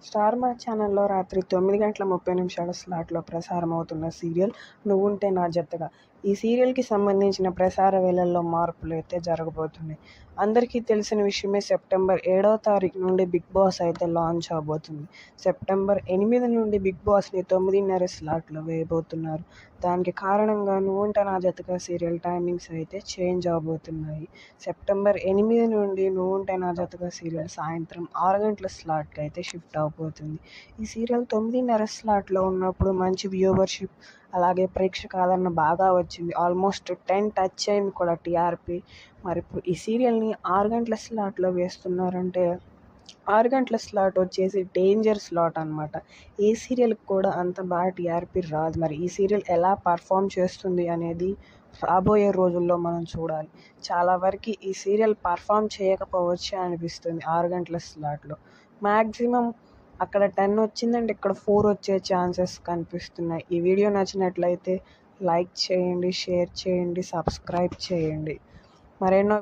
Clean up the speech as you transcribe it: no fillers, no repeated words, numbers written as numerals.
Star మా ఛానల్లో రాత్రి 9:30 స్లాట్లో ప్రసారమవుతున్న సీరియల్ 'నువ్వుంటే నా జతగా'. ఈ సీరియల్కి సంబంధించిన ప్రసార వేళల్లో మార్పులు అయితే జరగబోతున్నాయి. అందరికీ తెలిసిన విషయమే, సెప్టెంబర్ 7వ తారీఖు నుండి బిగ్ బాస్ అయితే లాంచ్ అవబోతుంది. సెప్టెంబర్ 8 నుండి బిగ్ బాస్ని 9:30 స్లాట్లో వేయబోతున్నారు. దానికి కారణంగా 'నువ్వుంటే నా జతగా' సీరియల్ టైమింగ్స్ అయితే చేంజ్ అవబోతున్నాయి. సెప్టెంబర్ 8 నుండి 'నువ్వుంటే నా జతగా' సీరియల్ సాయంత్రం 6 గంటల స్లాట్కి అయితే షిఫ్ట్ అవబోతుంది. ఈ సీరియల్ 9:30 స్లాట్లో ఉన్నప్పుడు మంచి వ్యూవర్షిప్, అలాగే ప్రేక్షక ఆదరణ బాగా వచ్చింది. ఆల్మోస్ట్ 10 టచ్ అయింది కూడా టీఆర్పీ. మరి ఇప్పుడు ఈ సీరియల్ని 6 గంటల స్లాట్లో వేస్తున్నారంటే 6 గంటల స్లాట్ వచ్చేసి డేంజర్ స్లాట్ అనమాట. ఏ సీరియల్కి కూడా అంత బాగా టీఆర్పీ రాదు. మరి ఈ సీరియల్ ఎలా పర్ఫామ్ చేస్తుంది అనేది రాబోయే రోజుల్లో మనం చూడాలి. చాలా వరకు ఈ సీరియల్ పర్ఫామ్ చేయకపోవచ్చే అనిపిస్తుంది 6 గంటల స్లాట్లో. మ్యాక్సిమం అక్కడ 10 వచ్చిందంటే ఇక్కడ 4 వచ్చే ఛాన్సెస్ కనిపిస్తున్నాయి. ఈ వీడియో నచ్చినట్లయితే లైక్ చేయండి, షేర్ చేయండి, సబ్స్క్రైబ్ చేయండి. మరెన్నో